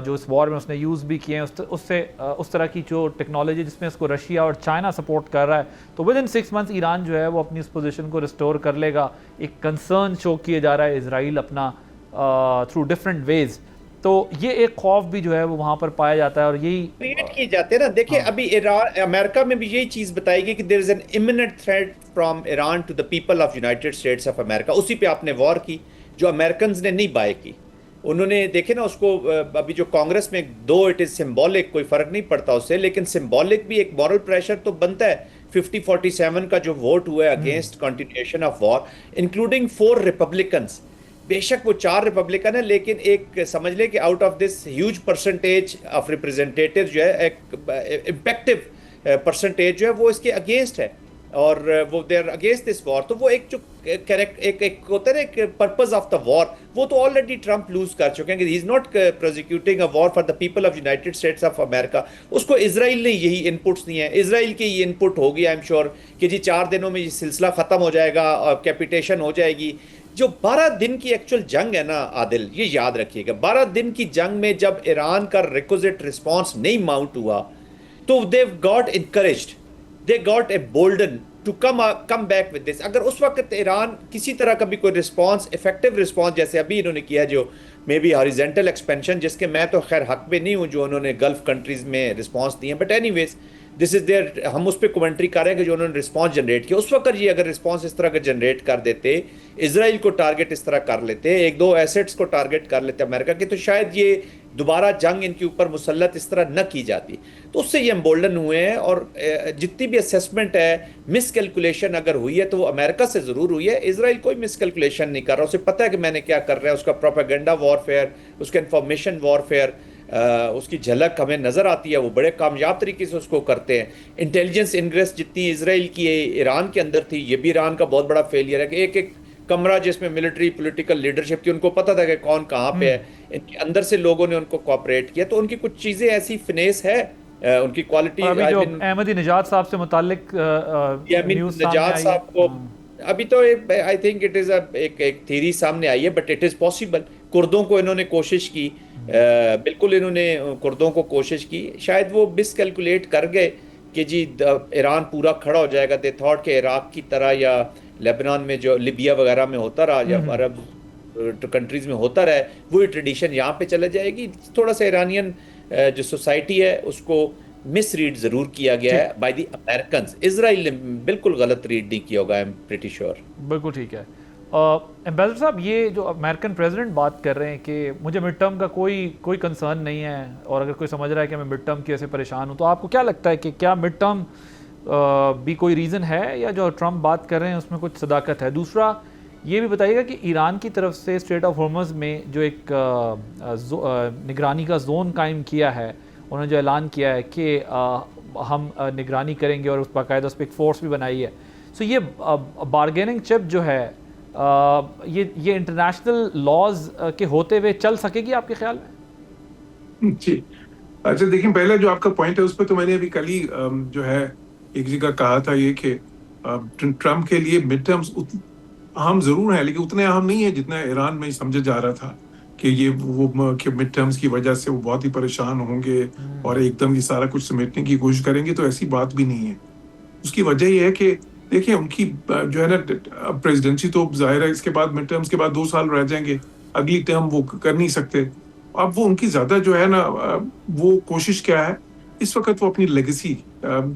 جو اس وار میں اس نے یوز بھی کیے ہیں، اس سے اس طرح کی جو ٹیکنالوجی جس میں اس کو رشیا اور چائنا سپورٹ کر رہا ہے، تو ود ان 6 months ایران جو ہے وہ اپنی اس پوزیشن کو ریسٹور کر لے گا. ایک کنسرن شو کیے جا رہا ہے اسرائیل اپنا تھرو ڈفرینٹ ویز. تو یہ ایک خوف بھی جو ہے وہ وہاں پر پایا جاتا ہے اور یہی کریٹ کیے جاتے ہیں نا. دیکھیں ابھی ایران امریکہ میں بھی یہی چیز بتائی گئی کہ there is an imminent threat from Iran to the people of United States of America. اسی پہ آپ نے وار کی جو امریکنز نے نہیں بائے کی. انہوں نے دیکھے نا اس کو ابھی جو کانگریس میں دو اٹ از سمبولک، کوئی فرق نہیں پڑتا اس سے، لیکن سمبولک بھی ایک مورل پریشر تو بنتا ہے. 50-47 کا جو ووٹ ہوا ہے against continuation of war including 4 Republicans. بے شک وہ 4 ریپبلکن ہیں، لیکن ایک سمجھ لیں کہ out of this huge percentage of representative جو ہے ایک امپیکٹو پرسنٹیج جو ہے وہ اس کے اگینسٹ ہے، اور وہ دے آر اگینسٹ دس وار. تو وہ ایک جو ایک ہوتا ہے نا ایک پرپز آف دا وار، وہ تو آلریڈی ٹرمپ لوز کر چکے ہیں کہ he is not prosecuting a war for the people of United States of America. اس کو اسرائیل نے یہی ان پٹس نہیں ہیں. اسرائیل کی یہ ان پٹ ہوگی آئی ایم شیور کہ جی 4 دنوں میں یہ سلسلہ ختم ہو جائے گا اور کیپیٹیشن ہو جائے گی. جو 12 دن کی ایکچوئل جنگ ہے نا عادل، یہ یاد رکھیے گا، 12 دن کی جنگ میں جب ایران کا ریکوزٹ رسپانس نہیں ماؤنٹ ہوا تو they got encouraged, they got emboldened to come back with this. اگر اس وقت ایران کسی طرح کا بھی کوئی رسپانس، افیکٹو رسپانس جیسے ابھی انہوں نے کیا جو مے بی ہاریزنٹل ایکسپینشن، جس کے میں تو خیر حق پہ نہیں ہوں جو انہوں نے گلف کنٹریز میں رسپانس دیے ہیں، but anyways this is there, ہم اس پہ کومنٹری کر رہے ہیں کہ جو انہوں نے رسپانس جنریٹ کیا اس وقت یہ اگر رسپانس اس طرح کا جنریٹ کر دیتے، اسرائیل کو ٹارگٹ اس طرح کر لیتے، 1-2 ایسٹس کو ٹارگٹ کر لیتے امریکہ کے، تو شاید یہ دوبارہ جنگ ان کے اوپر مسلط اس طرح نہ کی جاتی. تو اس سے یہ امبولڈن ہوئے ہیں، اور جتنی بھی اسیسمنٹ ہے مس کیلکولیشن اگر ہوئی ہے تو وہ امریکہ سے ضرور ہوئی ہے. اسرائیل کوئی مس کیلکولیشن نہیں کر رہا، اسے پتہ ہے کہ میں نے کیا کر رہا ہے. اس کا پروپیگنڈا وارفیئر، اس کا انفارمیشن وارفیئر، اس کی جھلک ہمیں نظر آتی ہے. وہ بڑے کامیاب طریقے سے اس کو کرتے ہیں. انٹیلیجنس انگریس جتنی اسرائیل کی ایران کے اندر تھی، یہ بھی ایران کا بہت بڑا فیلئر ہے کہ ایک کمرہ جس میں ملٹری پولیٹیکل لیڈرشپ تھی، ان کو پتہ تھا کہ کون کہاں پہ ہے. ان کے اندر سے لوگوں نے ان کو کوآپریٹ کیا. تو ان کی کچھ چیزیں ایسی فنیس ہے، ان کی کوالٹی. جو احمدی نژاد صاحب سے متعلق نیوز نژاد صاحب کو ابھی تو آئی تھنک اٹ از ایک تھیری سامنے آئی ہے، بٹ اٹ از پاسبل. کردوں کو انہوں نے کوشش کی، بالکل انہوں نے کردوں کو کوشش کی. شاید وہ مس کیلکولیٹ کر گئے کہ جی ایران پورا کھڑا ہو جائے گا. دے تھاٹ کہ عراق کی طرح یا لیبنان میں جو لیبیا وغیرہ میں ہوتا رہا یا عرب کنٹریز میں ہوتا رہا ہے، وہی ٹریڈیشن یہاں پہ چلے جائے گی. تھوڑا سا ایرانین جو سوسائٹی ہے اس کو مس ریڈ ضرور کیا گیا ہے بائی دی امریکنز. اسرائیل نے بالکل غلط ریڈ نہیں کیا ہوگا، آئی ایم پریٹی شیور. بالکل ٹھیک ہے. ایمبیسڈر صاحب، یہ جو امریکن پریزیڈنٹ بات کر رہے ہیں کہ مجھے مڈ ٹرم کا کوئی کنسرن نہیں ہے، اور اگر کوئی سمجھ رہا ہے کہ میں مڈ ٹرم کی وجہ سے پریشان ہوں، تو آپ کو کیا لگتا ہے کہ کیا مڈ ٹرم بھی کوئی ریزن ہے، یا جو ٹرمپ بات کر رہے ہیں اس میں کچھ صداقت ہے؟ دوسرا یہ بھی بتائیے گا کہ ایران کی طرف سے اسٹریٹ آف ہارمز میں جو ایک نگرانی کا زون قائم کیا ہے، انہوں نے جو اعلان کیا ہے کہ ہم نگرانی کریں گے، اور اس باقاعدہ اس پہ ایک فورس بھی بنائی ہے. سو یہ بارگیننگ چپ جو ہے یہ انٹرنیشنل لاز کے ہوتے ہوئے چل سکے گی آپ کے خیال میں؟ جی اچھا، دیکھیں پہلا جو آپ کا پوائنٹ ہے اس پہ تو میں نے ابھی کل ہی جو ہے ایک جگہ کہا تھا یہ کہ ٹرمپ کے لیے مڈ ٹرمز اہم ضرور ہیں، لیکن اتنے اہم نہیں ہیں جتنا ایران میں سمجھا جا رہا تھا کہ یہ وہ کہ مڈ ٹرمز کی وجہ سے وہ بہت ہی پریشان ہوں گے اور ایک دم یہ سارا کچھ سمیٹنے کی کوشش کریں گے. تو ایسی بات بھی نہیں ہے. اس کی وجہ یہ ہے کہ دیکھیں ان کی جو ہے نا پریزیڈنسی تو ظاہر ہے اس کے بعد مڈ ٹرمز کے بعد 2 سال رہ جائیں گے، اگلی ٹرم وہ کر نہیں سکتے. اب وہ ان کی زیادہ جو ہے نا وہ کوشش کیا ہے اس وقت، وہ اپنی لیگیسی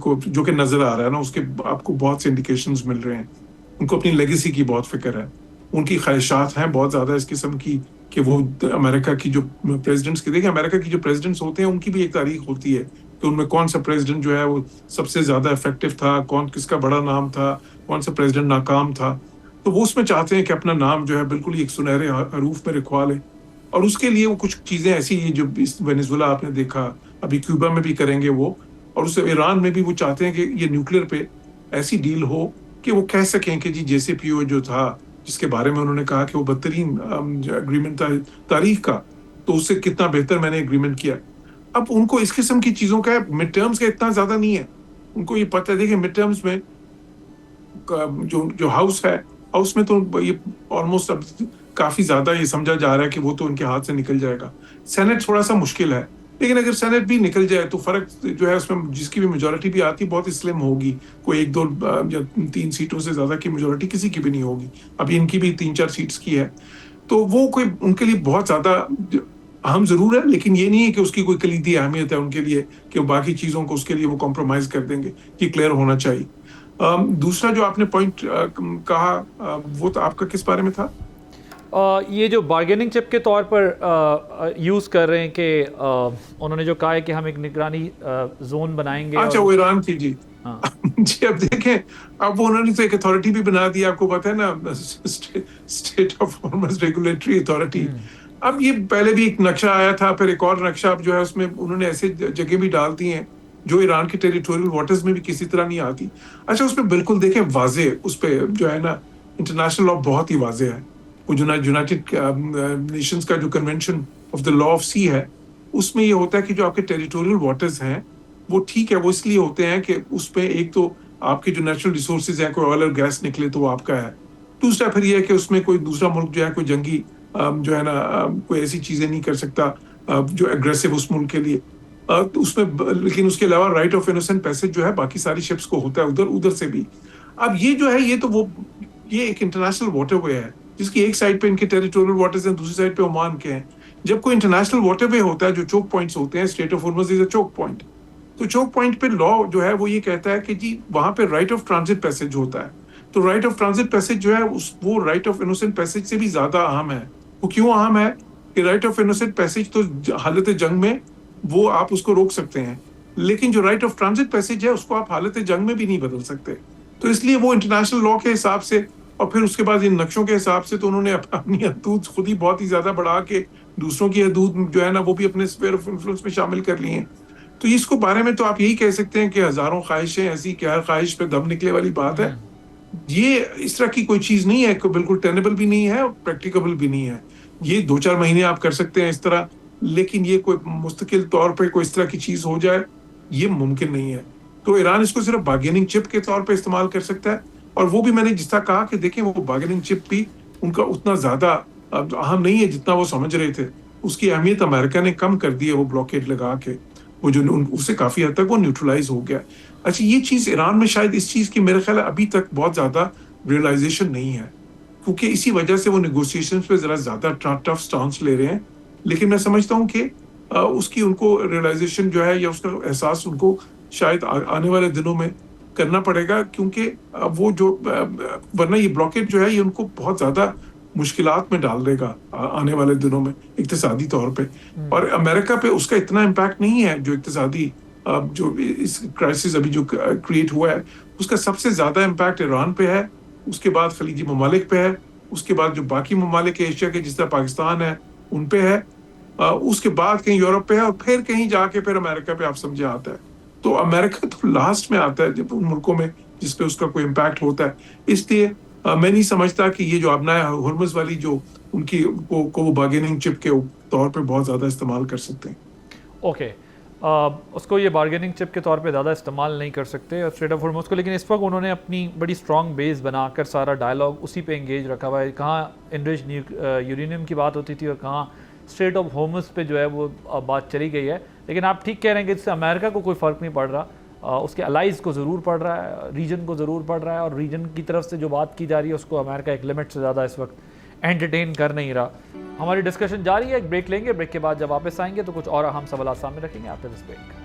کو جو کہ نظر آ رہا ہے نا، اس کے آپ کو بہت سے انڈیکیشنز مل رہے ہیں. ان کو اپنی لیگیسی کی بہت فکر ہے، ان کی خواہشات ہیں بہت زیادہ اس قسم کی کہ وہ امریکہ کی جو پریزیڈنٹس کی، دیکھیں امریکہ کی جو پریزیڈنٹس ہوتے ہیں ان کی بھی ایک تاریخ ہوتی ہے کہ ان میں کون سا پریزیڈنٹ جو ہے وہ سب سے زیادہ افیکٹو تھا، کس کا بڑا نام تھا، کون سا پریزیڈنٹ ناکام تھا. تو وہ اس میں چاہتے ہیں کہ اپنا نام جو ہے بالکل ایک سنہرے حروف میں لکھوا لے. اور اس کے لیے وہ کچھ چیزیں ایسی ہیں جو وینیزویلا آپ نے دیکھا، ابھی کیوبا میں بھی کریں گے وہ، اور اس ایران میں بھی وہ چاہتے ہیں کہ یہ نیوکلیر پہ ایسی ڈیل ہو کہ وہ کہہ سکیں کہ جی JCPOA جو تھا جس کے بارے میں انہوں نے کہا کہ وہ بدترین اگریمنٹ تھا تاریخ کا, تو اس سے کتنا بہتر میں نے اگریمنٹ کیا. اب ان کو اس قسم کی چیزوں کا مڈ ٹرمز کا اتنا زیادہ نہیں ہے, ان کو یہ پتہ ہے. دیکھیں مڈ ٹرمز میں جو ہاؤس ہے, ہاؤس میں تو یہ آلموسٹ اب کافی زیادہ یہ سمجھا جا رہا ہے کہ وہ تو ان کے ہاتھ سے نکل جائے گا. سینٹ تھوڑا سا مشکل ہے, لیکن اگر سینٹ بھی نکل جائے تو فرق جو ہے اس میں جس کی بھی میجورٹی بھی آتی بہت سلم ہوگی, کوئی 1-2 یا 3 سیٹوں سے زیادہ کی میجورٹی کسی کی بھی نہیں ہوگی. ابھی ان کی بھی 3-4 سیٹس کی ہے, تو وہ کوئی ان کے لیے بہت زیادہ اہم ضرور ہے, لیکن یہ نہیں ہے کہ اس کی کوئی کلیدی اہمیت ہے ان کے لیے کہ وہ باقی چیزوں کو اس کے لیے وہ کمپرومائز کر دیں گے. یہ کلیئر ہونا چاہیے. دوسرا جو آپ نے پوائنٹ کہا وہ تو آپ کا کس بارے میں تھا؟ یہ جو بارگیننگ چپ کے طور پر یوز کر رہے ہیں کہ انہوں نے جو کہا ہے کہ ہم ایک نگرانی زون بنائیں گے. اچھا, وہ ایران کی, جی جی. اب دیکھیں, اب وہ انہوں نے تو ایک اتھارٹی بھی بنا دی, آپ کو پتہ ہے نا, state of harms regulatory authority. اب یہ پہلے بھی ایک نقشہ آیا تھا, پھر ایک اور نقشہ اب جو ہے اس میں انہوں نے ایسے جگہ بھی ڈال دی ہیں جو ایران کے ٹیریٹوریل واٹرز میں بھی کسی طرح نہیں آتی. اچھا, اس پہ بالکل دیکھیں واضح, اس پہ جو ہے نا انٹرنیشنل لا بہت ہی واضح ہے. وہ یونائٹڈ نیشنز کا جو convention of the law of sea ہے, اس میں یہ ہوتا ہے کہ جو آپ کے ٹیریٹوریل واٹرز ہیں وہ ٹھیک ہے, وہ اس لیے ہوتے ہیں کہ اس پہ ایک تو آپ کے جو نیچرل ریسورسز ہیں, کوئی آئل اور گیس نکلے تو وہ آپ کا ہے. دوسرا پھر یہ ہے کہ اس میں کوئی دوسرا ملک جو ہے کوئی جنگی جو ہے نا کوئی ایسی چیزیں نہیں کر سکتا جو ایگریسو اس ملک کے لیے اس میں. لیکن اس کے علاوہ رائٹ آف انوسنٹ پیسج جو ہے باقی ساری شپس کو ہوتا ہے ادھر سے بھی. اب یہ جو ہے یہ تو وہ یہ ایک انٹرنیشنل واٹر وے ہے جس کی ایک سائڈ پہ ان کے ٹیریٹوریل واٹرز ہیں, دوسری سائڈ پہ عمان کے ہیں. جب کوئی انٹرنیشنل واٹر وے ہوتا ہے جو چوک پوائنٹس ہوتے ہیں, street of harms is a Chowk point, تو چوک پوائنٹ پہ لا جو ہے وہ یہ کہتا ہے کہ جی وہاں پہ رائٹ آف ٹرانزٹ پیسج ہوتا ہے. تو رائٹ آف ٹرانزٹ پیسج جو ہے وہ رائٹ آف انوسنٹ پیسج سے بھی زیادہ اہم ہے. وہ کیوں اہم ہے کہ رائٹ آف انوسنٹ پیسج تو حالت جنگ میں وہ آپ اس کو روک سکتے ہیں, لیکن جو رائٹ آف ٹرانزٹ پیسج ہے اس کو آپ حالت جنگ میں بھی نہیں بدل سکتے. تو اس لیے وہ انٹرنیشنل لا کے حساب سے اور پھر اس کے بعد ان نقشوں کے حساب سے تو انہوں نے اپنی حدود خود ہی بہت ہی زیادہ بڑھا کے دوسروں کی حدود جو ہے نا وہ بھی اپنے اسفیئر آف انفلوئنس میں شامل کر لی ہیں. تو اس کو بارے میں تو آپ یہی کہہ سکتے ہیں کہ ہزاروں خواہشیں ایسی کہ ہر خواہش پہ دم نکلے والی بات ہے. یہ اس طرح کی کوئی چیز نہیں ہے, کوئی بالکل ٹینیبل بھی نہیں ہے اور پریکٹیکیبل بھی نہیں ہے. یہ 2-4 مہینے آپ کر سکتے ہیں اس طرح, لیکن یہ کوئی مستقل طور پہ کوئی اس طرح کی چیز ہو جائے یہ ممکن نہیں ہے. تو ایران اس کو صرف بارگیننگ چپ کے طور پہ استعمال کر سکتا ہے, اور وہ بھی میں نے جس طرح کہا کہ دیکھیں وہ بارگیننگ چپ بھی ان کا اتنا زیادہ اہم نہیں ہے جتنا وہ سمجھ رہے تھے. اس کی اہمیت امریکہ نے کم کر دی ہے وہ بلاکیڈ لگا کے, وہ جو اس سے کافی حد تک وہ نیوٹرلائز ہو گیا. اچھا, یہ چیز ایران میں شاید اس چیز کی میرے خیال ہے ابھی تک بہت زیادہ ریئلائزیشن نہیں ہے, کیونکہ اسی وجہ سے وہ نیگوسیشنز پہ ذرا زیادہ ٹف سٹانس لے رہے ہیں. لیکن میں سمجھتا ہوں کہ اس کی ان کو ریئلائزیشن جو ہے یا اس کا احساس ان کو شاید آنے والے دنوں میں کرنا پڑے گا, کیونکہ وہ جو ورنہ یہ بلاکیڈ جو ہے یہ ان کو بہت زیادہ مشکلات میں ڈال دے گا آنے والے دنوں میں اقتصادی طور پہ. اور امریکہ پہ اس کا اتنا امپیکٹ نہیں ہے جو اقتصادی جو اس کرائسس ابھی جو کریٹ ہوا ہے, اس کا سب سے زیادہ امپیکٹ ایران پہ ہے, اس کے بعد خلیجی ممالک پہ ہے, اس کے بعد جو باقی ممالک ایشیا کے جس طرح پاکستان ہے ان پہ ہے, اس کے بعد کہیں یورپ پہ ہے, اور پھر کہیں جا کے پھر امریکہ پہ آپ سمجھے آتا ہے. تو امریکہ تو لاسٹ میں آتا ہے جب ان ملکوں میں جس پہ اس کا کوئی امپیکٹ ہوتا ہے. اس لیے میں نہیں سمجھتا کہ یہ جو ابنائے ہرمز والی جو ان کی کو وہ بارگیننگ چپ کے طور پہ بہت زیادہ استعمال کر سکتے ہیں. اوکے, اس کو یہ بارگیننگ چپ کے طور پہ زیادہ استعمال نہیں کر سکتے اسٹریٹ آف ہارمز کو, لیکن اس وقت انہوں نے اپنی بڑی اسٹرانگ بیس بنا کر سارا ڈائلاگ اسی پہ انگیج رکھا ہوا ہے. کہاں انرچ یورینیم کی بات ہوتی تھی اور کہاں اسٹریٹ آف ہارمز پہ جو ہے وہ بات چلی گئی ہے. لیکن آپ ٹھیک کہہ رہے ہیں کہ اس سے امریکہ کو کوئی فرق نہیں پڑ رہا, اس کے الائز کو ضرور پڑ رہا ہے, ریجن کو ضرور پڑ رہا ہے, اور ریجن کی طرف سے جو بات کی جا رہی ہے اس کو امریکہ ایک لمٹ سے زیادہ اس وقت انٹرٹین کر نہیں رہا. ہماری ڈسکشن جاری ہے, ایک بریک لیں گے, بریک کے بعد جب واپس آئیں گے تو کچھ اور اہم سوالات سامنے رکھیں گے after this break.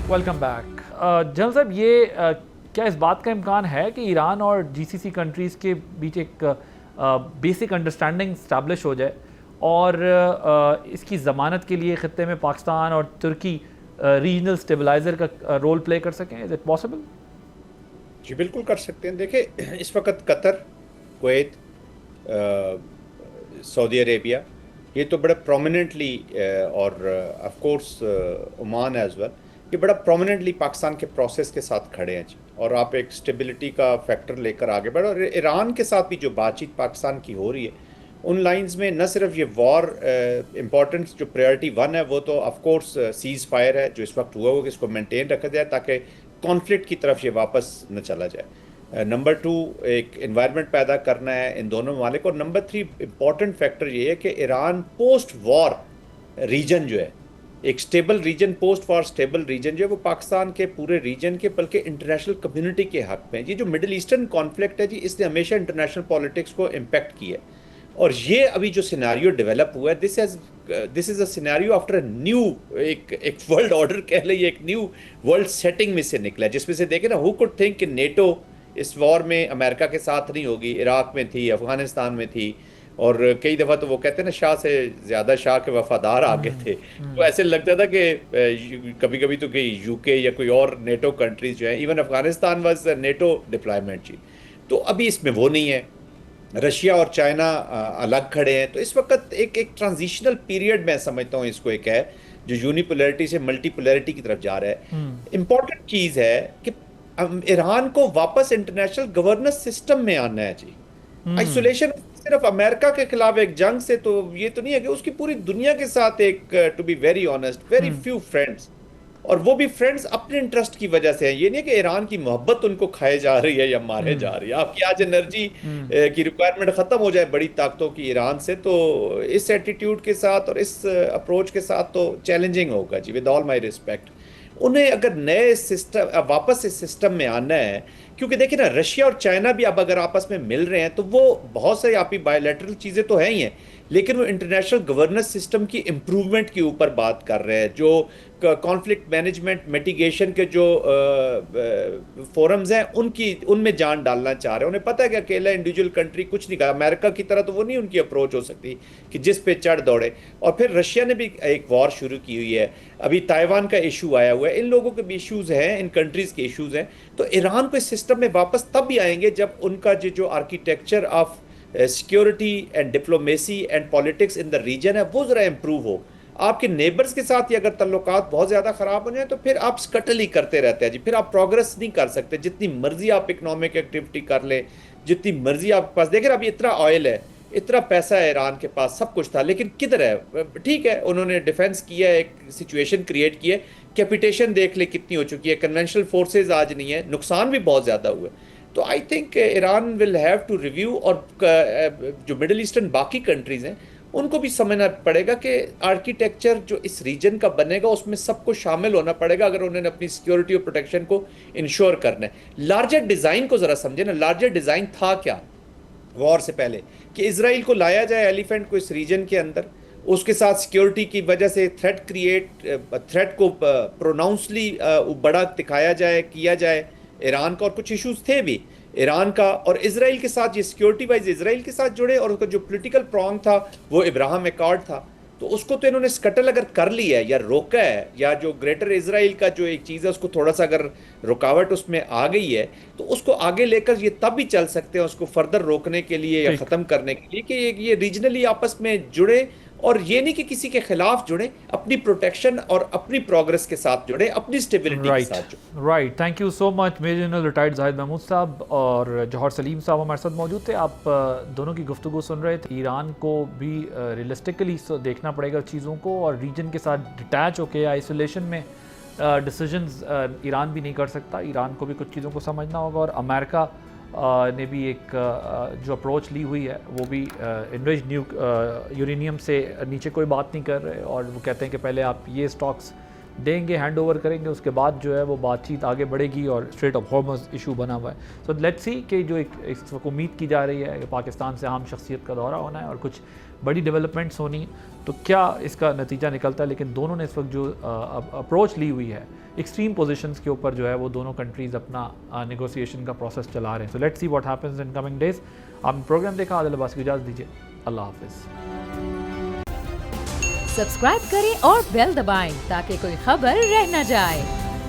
Welcome back. General صاحب, یہ کیا اس بات کا امکان ہے کہ ایران اور جی سی سی کنٹریز کے بیچ ایک بیسک انڈرسٹینڈنگ اسٹیبلش ہو جائے اور اس کی ضمانت کے لیے خطے میں پاکستان اور ترکی ریجنل اسٹیبلائزر کا رول پلے کر سکیں؟ Is it possible? جی بالکل کر سکتے ہیں. دیکھیں اس وقت قطر, کویت, سعودی عربیہ یہ تو بڑا پرومیننٹلی اور of course Oman as well یہ بڑا پرومیننٹلی پاکستان کے پروسیس کے ساتھ کھڑے ہیں جی اور آپ ایک اسٹیبلٹی کا فیکٹر لے کر آگے بڑھو. اور ایران کے ساتھ بھی جو بات چیت پاکستان کی ہو رہی ہے ان لائنز میں نہ صرف یہ وار امپورٹنس جو پریورٹی 1 ہے وہ تو آف کورس سیز فائر ہے جو اس وقت ہوا ہو کہ اس کو مینٹین رکھا جائے تاکہ کانفلکٹ کی طرف یہ واپس نہ چلا جائے. نمبر 2 ایک انوائرمنٹ پیدا کرنا ہے ان دونوں ممالک. اور نمبر 3 امپورٹنٹ فیکٹر یہ ہے کہ ایران پوسٹ وار ریجن جو ہے ایک سٹیبل ریجن پوسٹ وار سٹیبل ریجن جو ہے وہ پاکستان کے پورے ریجن کے بلکہ انٹرنیشنل کمیونٹی کے حق میں. یہ جو مڈل ایسٹرن کانفلکٹ ہے جی اس نے ہمیشہ انٹرنیشنل پالیٹکس کو امپیکٹ کیا ہے اور یہ ابھی جو سیناریو ڈیولپ ہوا ہے this is a scenario after a new ایک ورلڈ آرڈر کہہ لیں, یہ ایک نیو ورلڈ سیٹنگ میں سے نکلا ہے جس میں سے دیکھیں نا ہو کوڈ تھنک کہ نیٹو اس وار میں امریکہ کے ساتھ نہیں ہوگی, عراق میں تھی, افغانستان میں تھی اور کئی دفعہ تو وہ کہتے ہیں نا شاہ سے زیادہ شاہ کے وفادار آگے تھے. تو ایسے لگتا تھا کہ کبھی کبھی تو کہ یو کے یا کوئی اور نیٹو کنٹریز جو ہیں even Afghanistan was NATO deployment جی. تو ابھی اس میں وہ نہیں ہے, رشیا اور چائنا الگ کھڑے ہیں. تو اس وقت ایک ٹرانزیشنل پیریڈ میں سمجھتا ہوں اس کو ایک ہے جو یونیپولرٹی سے ملٹی پولرٹی کی طرف جا رہا ہے. امپورٹنٹ چیز ہے کہ ایران کو واپس انٹرنیشنل گورننس سسٹم میں آنا ہے جی. آئسولیشن صرف امریکہ کے خلاف ایک جنگ سے تو یہ تو نہیں ہے کہ اس کی پوری دنیا کے ساتھ ایک to be very honest very few friends اور وہ بھی فرینڈز اپنے انٹرسٹ کی وجہ سے ہیں. یہ نہیں کہ ایران کی محبت ان کو کھائے جا رہی ہے یا مارے جا رہی ہے. آپ کی آج انرجی کی ریکوائرمنٹ ختم ہو جائے بڑی طاقتوں کی ایران سے تو اس ایٹیٹیوڈ کے ساتھ اور اس اپروچ کے ساتھ تو چیلنجنگ ہوگا جی ود آل مائی ریسپیکٹ. انہیں اگر نئے سسٹم واپس اس سسٹم میں آنا ہے کیونکہ دیکھیں نا رشیا اور چائنا بھی اب اگر آپس میں مل رہے ہیں تو وہ بہت ساری آپ کی بائی لیٹرل چیزیں تو ہیں ہی ہیں لیکن وہ انٹرنیشنل گورننس سسٹم کی امپروومنٹ کے اوپر بات کر رہے ہیں. جو کانفلکٹ مینجمنٹ میٹیگیشن کے جو فورمز ہیں ان میں جان ڈالنا چاہ رہے ہیں. انہیں پتہ ہے کہ اکیلا انڈیویجول کنٹری کچھ نہیں کہا, امریکہ کی طرح تو وہ نہیں ان کی اپروچ ہو سکتی کہ جس پہ چڑھ دوڑے. اور پھر رشیا نے بھی ایک وار شروع کی ہوئی ہے, ابھی تائیوان کا ایشو آیا ہوا ہے, ان لوگوں کے بھی ایشوز ہیں, ان کنٹریز کے ایشوز ہیں. تو ایران کو اس سسٹم میں واپس تب بھی آئیں گے جب ان کا جو architecture of security and diplomacy and politics in the region ہے وہ ذرا امپروو ہو. آپ کے نیبرز کے ساتھ اگر تعلقات بہت زیادہ خراب ہو جائیں تو پھر آپ سکٹل ہی کرتے رہتے ہیں جی, پھر آپ پروگرس نہیں کر سکتے. جتنی مرضی آپ اکنامک ایکٹیویٹی کر لیں, جتنی مرضی آپ کے پاس, دیکھیں ابھی اتنا آئل ہے, اتنا پیسہ ہے ایران کے پاس, سب کچھ تھا, لیکن کدھر ہے؟ ٹھیک ہے انہوں نے ڈیفینس کیا ہے, ایک سچویشن کریٹ کی ہے, کیپیٹیشن دیکھ لیں کتنی ہو چکی ہے, کنونشنل فورسز آج نہیں ہے, نقصان بھی بہت زیادہ ہوا ہے. تو I think Iran will have to review. اور جو مڈل ایسٹرن باقی کنٹریز ہیں ان کو بھی سمجھنا پڑے گا کہ آرکیٹیکچر جو اس ریجن کا بنے گا اس میں سب کو شامل ہونا پڑے گا اگر انہوں نے اپنی سیکیورٹی اور پروٹیکشن کو انشور کرنا ہے. لارجر ڈیزائن کو ذرا سمجھیں نا, لارجر ڈیزائن تھا کیا وار سے پہلے کہ اسرائیل کو لایا جائے ایلیفینٹ کو اس ریجن کے اندر, اس کے ساتھ سیکیورٹی کی وجہ سے تھریٹ کو پروناؤنسلی بڑا دکھایا جائے, کیا جائے ایران کا. اور کچھ ایشوز تھے بھی ایران کا اور اسرائیل کے ساتھ, یہ سیکیورٹی وائز اسرائیل کے ساتھ جڑے, اور اس کا جو پولیٹیکل پرانگ تھا وہ ابراہم ایکارڈ تھا. تو اس کو تو انہوں نے سکٹل اگر کر لیا ہے یا روکا ہے, یا جو گریٹر اسرائیل کا جو ایک چیز ہے اس کو تھوڑا سا اگر رکاوٹ اس میں آ گئی ہے تو اس کو آگے لے کر یہ تب بھی چل سکتے ہیں اس کو فردر روکنے کے لیے یا ختم کرنے کے لیے کہ یہ ریجنلی آپس میں جڑے, اور یہ نہیں کہ کسی کے خلاف جڑے, اپنی پروٹیکشن اور اپنی پروگرس کے ساتھ جڑے, اپنی سٹیبلٹی کے ساتھ جڑے. Right, thank you so much major general retired Zahid Mahmood sahib اور جوہر سلیم صاحب ہمارے ساتھ موجود تھے. آپ دونوں کی گفتگو سن رہے تھے. ایران کو بھی ریئلسٹکلی دیکھنا پڑے گا چیزوں کو, اور ریجن کے ساتھ ڈٹیچ ہو کے آئسولیشن میں ڈیسیجنز ایران بھی نہیں کر سکتا. ایران کو بھی کچھ چیزوں کو سمجھنا ہوگا, اور امریکہ نے بھی ایک جو اپروچ لی ہوئی ہے وہ بھی انریچڈ یورینیم سے نیچے کوئی بات نہیں کر رہے, اور وہ کہتے ہیں کہ پہلے آپ یہ اسٹاکس دیں گے, ہینڈ اوور کریں گے, اس کے بعد جو ہے وہ بات چیت آگے بڑھے گی, اور اسٹریٹ آف ہارمز ایشو بنا ہوا ہے. سو لیٹس سی کہ جو اس وقت امید کی جا رہی ہے کہ پاکستان سے اہم شخصیت کا دورہ ہونا ہے اور کچھ بڑی ڈیولپمنٹس ہونی, تو کیا اس کا نتیجہ نکلتا ہے. لیکن دونوں نے اس وقت جو اپروچ لی ہوئی ہے ایکسٹریم پوزیشنز کے اوپر جو ہے وہ دونوں کنٹریز اپنا نیگوسیشن کا پروسیس چلا رہے ہیں. So let's see what happens in coming days. آپ نے پروگرام دیکھا, عادل عباس کی اجازت دیجیے, اللہ حافظ. سبسکرائب کریں اور بیل دبائیں تاکہ کوئی خبر رہ نہ جائے.